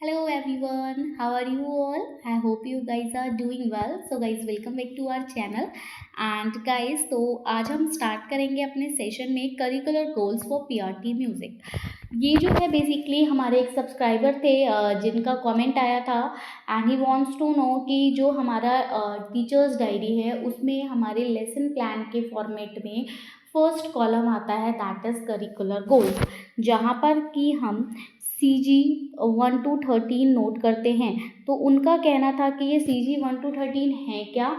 Hello everyone, how are you all? I hope you guys are doing well. So guys, welcome back to our channel. And guys, तो आज हम start करेंगे अपने session में curricular goals for PRT music. ये जो है basically हमारे एक सब्सक्राइबर थे जिनका कमेंट आया था and he wants to know कि जो हमारा टीचर्स डायरी है उसमें हमारे लेसन प्लान के फॉर्मेट में फर्स्ट कॉलम आता है दैट इज़ करिकुलर गोल्स, जहाँ पर कि हम CG 1 to 13 नोट करते हैं। तो उनका कहना था कि ये CG 1 to 13 है क्या,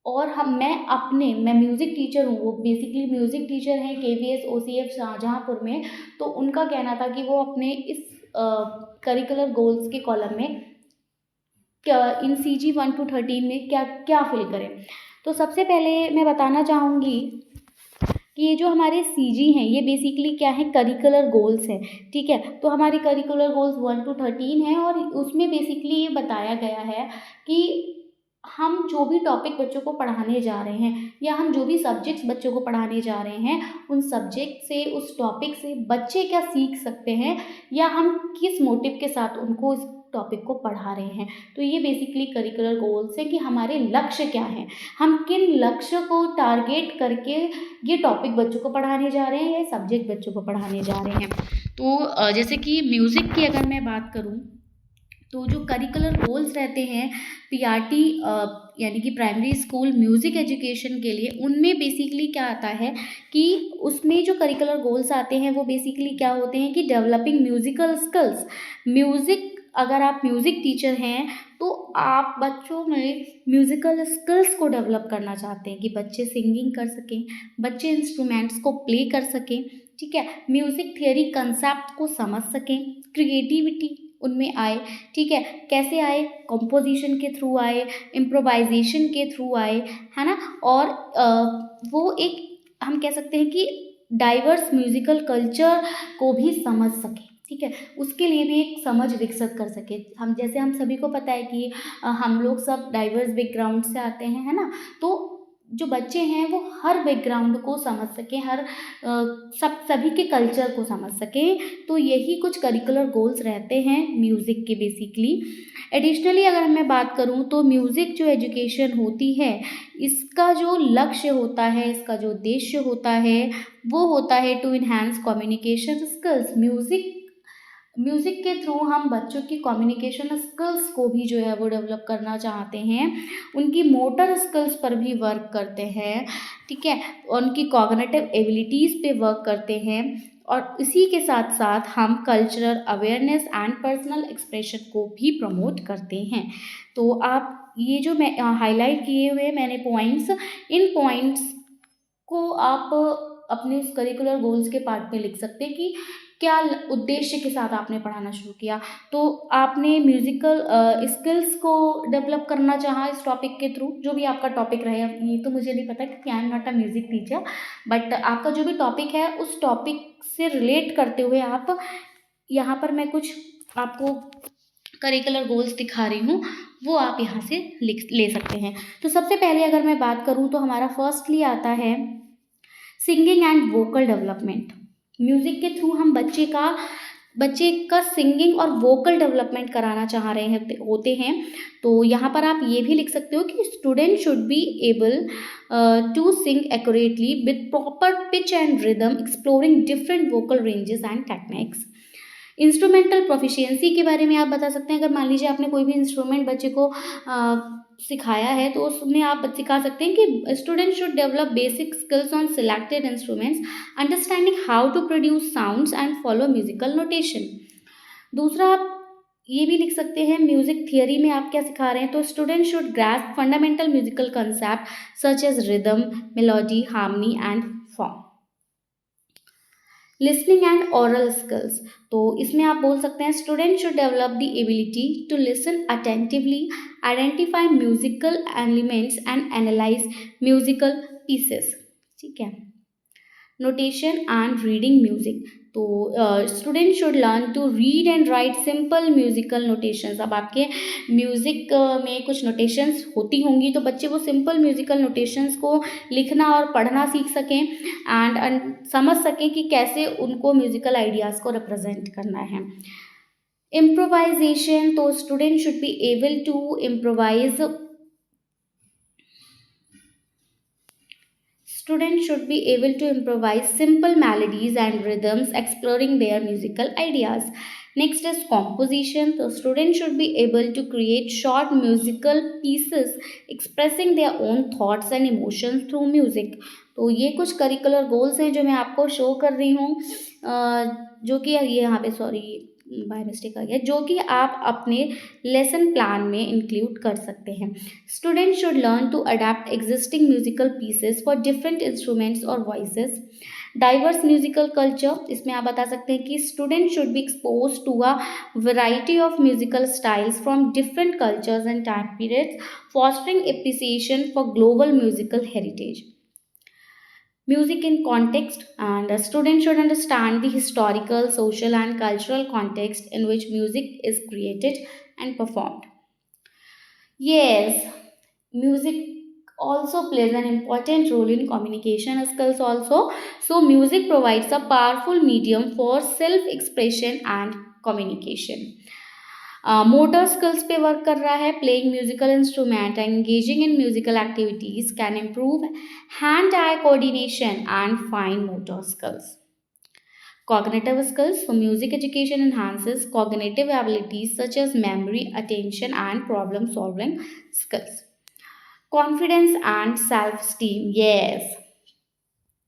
और मैं म्यूज़िक टीचर हूँ, वो बेसिकली म्यूज़िक टीचर हैं KVS OCF शाहजहाँपुर में। तो उनका कहना था कि वो अपने इस करिकुलर गोल्स के कॉलम में इन CG 1 to 13 में क्या क्या फिल करें। तो सबसे पहले मैं बताना चाहूँगी कि ये जो हमारे CG हैं ये बेसिकली क्या है, करिकुलर गोल्स हैं। ठीक है, तो हमारे करिकुलर गोल्स 1 to 13 हैं और उसमें बेसिकली ये बताया गया है कि हम जो भी टॉपिक बच्चों को पढ़ाने जा रहे हैं या हम जो भी सब्जेक्ट्स बच्चों को पढ़ाने जा रहे हैं, उन सब्जेक्ट से, उस टॉपिक से बच्चे क्या सीख सकते हैं या हम किस मोटिव के साथ उनको इस टॉपिक को पढ़ा रहे हैं। तो ये बेसिकली करिकुलर गोल्स है कि हमारे लक्ष्य क्या हैं, हम किन लक्ष्य को टारगेट करके ये टॉपिक बच्चों को पढ़ाने जा रहे हैं या सब्जेक्ट बच्चों को पढ़ाने जा रहे हैं। तो जैसे कि म्यूज़िक की अगर मैं बात करूँ तो जो करिकुलर गोल्स रहते हैं पीआरटी यानी कि प्राइमरी स्कूल म्यूज़िक एजुकेशन के लिए, उनमें बेसिकली क्या आता है कि उसमें जो करिकुलर गोल्स आते हैं वो बेसिकली क्या होते हैं कि डेवलपिंग म्यूज़िकल स्किल्स। म्यूज़िक, अगर आप म्यूज़िक टीचर हैं तो आप बच्चों में म्यूज़िकल स्किल्स को डेवलप करना चाहते हैं कि बच्चे सिंगिंग कर सकें, बच्चे इंस्ट्रूमेंट्स को प्ले कर सकें। ठीक है, म्यूज़िक थियोरी कंसेप्ट को समझ सकें, क्रिएटिविटी उनमें आए। ठीक है, कैसे आए, कंपोजिशन के थ्रू आए, इम्प्रोवाइजेशन के थ्रू आए, है ना। और वो एक हम कह सकते हैं कि डाइवर्स म्यूज़िकल कल्चर को भी समझ सके। ठीक है, उसके लिए भी एक समझ विकसित कर सके। हम सभी को पता है कि हम लोग सब डाइवर्स बैकग्राउंड से आते हैं, है ना। तो जो बच्चे हैं वो हर बैकग्राउंड को समझ सकें, सभी के कल्चर को समझ सकें। तो यही कुछ करिकुलर गोल्स रहते हैं म्यूज़िक के बेसिकली। एडिशनली अगर मैं बात करूं तो म्यूज़िक जो एजुकेशन होती है, इसका जो लक्ष्य होता है, इसका जो उद्देश्य होता है वो होता है to enhance communication skills. Music के थ्रू हम बच्चों की कम्युनिकेशन स्किल्स को भी जो है वो डेवलप करना चाहते हैं, उनकी मोटर स्किल्स पर भी वर्क करते हैं। ठीक है, उनकी कॉग्निटिव एबिलिटीज़ पे वर्क करते हैं, और इसी के साथ साथ हम cultural awareness and personal expression को भी प्रमोट करते हैं। तो आप ये जो मैं हाईलाइट किए हुए मैंने पॉइंट्स, इन पॉइंट्स को आप अपने करिकुलर गोल्स के पार्ट में लिख सकते हैं कि क्या उद्देश्य के साथ आपने पढ़ाना शुरू किया। तो आपने म्यूज़िकल स्किल्स को डेवलप करना चाहा इस टॉपिक के थ्रू, जो भी आपका टॉपिक रहे। ये तो मुझे नहीं पता क्योंकि I am not a music teacher, but आपका जो भी टॉपिक है उस टॉपिक से रिलेट करते हुए आप यहाँ पर मैं कुछ आपको करिकुलर गोल्स दिखा रही हूँ, वो आप यहाँ से ले सकते हैं। तो सबसे पहले अगर मैं बात करूँ तो हमारा फर्स्टली आता है singing and vocal development. Music के थ्रू हम बच्चे का सिंगिंग और वोकल डेवलपमेंट कराना चाह रहे होते हैं। तो यहाँ पर आप ये भी लिख सकते हो कि student should be able to sing accurately with proper pitch and rhythm, exploring different vocal ranges and techniques. Instrumental proficiency के बारे में आप बता सकते हैं। अगर मान लीजिए आपने कोई भी इंस्ट्रूमेंट बच्चे को सिखाया है तो उसमें आप सिखा सकते हैं कि student should develop basic skills on selected instruments, understanding how to produce sounds and follow musical notation. दूसरा आप ये भी लिख सकते हैं, म्यूजिक थियोरी में आप क्या सिखा रहे हैं, तो student should grasp fundamental musical concept such as rhythm, melody, harmony and form. Listening and oral skills, तो इसमें आप बोल सकते हैं student should develop the ability to listen attentively, identify musical elements and analyse musical pieces. ठीक है, notation and reading music, तो student should learn to read and write simple musical notations. अब आपके म्यूज़िक में कुछ नोटेशंस होती होंगी तो बच्चे वो सिंपल म्यूजिकल नोटेशंस को लिखना और पढ़ना सीख सकें एंड समझ सकें कि कैसे उनको म्यूजिकल आइडियाज़ को रिप्रेजेंट करना है। Improvisation, तो students should be able to improvise. Students should be able to improvise simple melodies and rhythms, exploring their musical ideas. Next is composition. So students should be able to create short musical pieces expressing their own thoughts and emotions through music. तो ये कुछ curricular goals हैं जो मैं आपको show कर रही हूँ, जो कि ये यहाँ पे सॉरी बाय मिस्टेक आ गया, जो कि आप अपने लेसन प्लान में इंक्लूड कर सकते हैं. Student should learn to adapt existing musical pieces for different instruments और वॉइसेस. डाइवर्स म्यूजिकल कल्चर, इसमें आप बता सकते हैं कि student should be expose to a variety of musical styles from different cultures and time periods, fostering appreciation for global musical heritage. Music in context, and a student should understand the historical, social, and cultural context in which music is created and performed. Yes, music also plays an important role in communication skills also. So music provides a powerful medium for self expression and communication. Motor skills पे work कर रहा है. Playing musical instrument, engaging in musical activities can improve hand eye coordination and fine motor skills. Cognitive skills, so music education enhances cognitive abilities such as memory, attention, and problem solving skills. Confidence and self esteem, yes,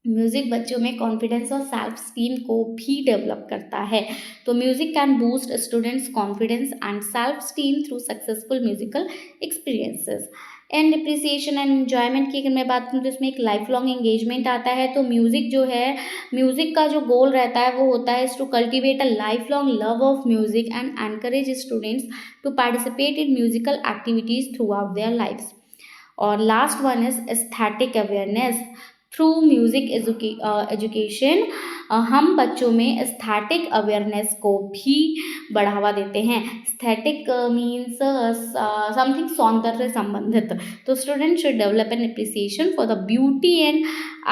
music बच्चों में confidence और self esteem को भी develop करता है. तो music can boost students confidence and self esteem through successful musical experiences. And appreciation and enjoyment की अगर मैं बात करूँ तो इसमें एक लाइफ लॉन्ग एंगेजमेंट आता है. तो म्यूज़िक जो है, म्यूज़िक का जो गोल रहता है वो होता है to cultivate a life long love of music and encourage students to participate in musical activities throughout their lifes. और last one is aesthetic awareness. Through music education हम बच्चों में एस्थेटिक अवेयरनेस को भी बढ़ावा देते हैं. एस्थेटिक मीन्स समथिंग सौंदर्य संबंधित. तो student should develop an appreciation for the beauty and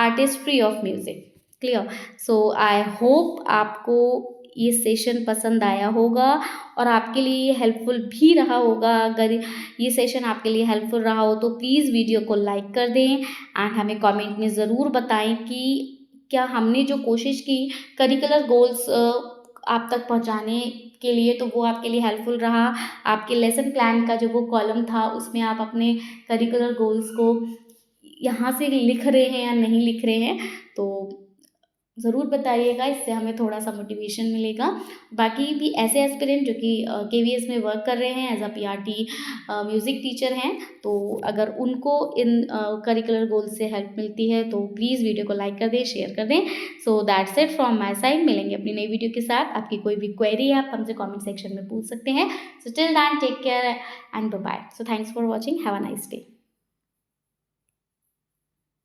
artistry of music. Clear. So I hope आपको ये सेशन पसंद आया होगा और आपके लिए ये हेल्पफुल भी रहा होगा. अगर ये सेशन आपके लिए हेल्पफुल रहा हो तो प्लीज़ वीडियो को लाइक कर दें एंड हमें कमेंट में ज़रूर बताएं कि क्या हमने जो कोशिश की करिकुलर गोल्स आप तक पहुंचाने के लिए, तो वो आपके लिए हेल्पफुल रहा. आपके लेसन प्लान का जो वो कॉलम था उसमें आप अपने करिकुलर गोल्स को यहाँ से लिख रहे हैं या नहीं लिख रहे हैं, तो ज़रूर बताइएगा. इससे हमें थोड़ा सा मोटिवेशन मिलेगा. बाकी भी ऐसे एस्पिरेंट जो कि KVS में वर्क कर रहे हैं as a PRT music teacher हैं, तो अगर उनको इन करिकुलर गोल से हेल्प मिलती है तो प्लीज़ वीडियो को लाइक कर दें, शेयर कर दें. So that's it from my side. मिलेंगे अपनी नई वीडियो के साथ. आपकी कोई भी क्वेरी है आप हमसे कॉमेंट सेक्शन में पूछ सकते हैं. So till then take care and bye. So thanks for watching. Have a nice day.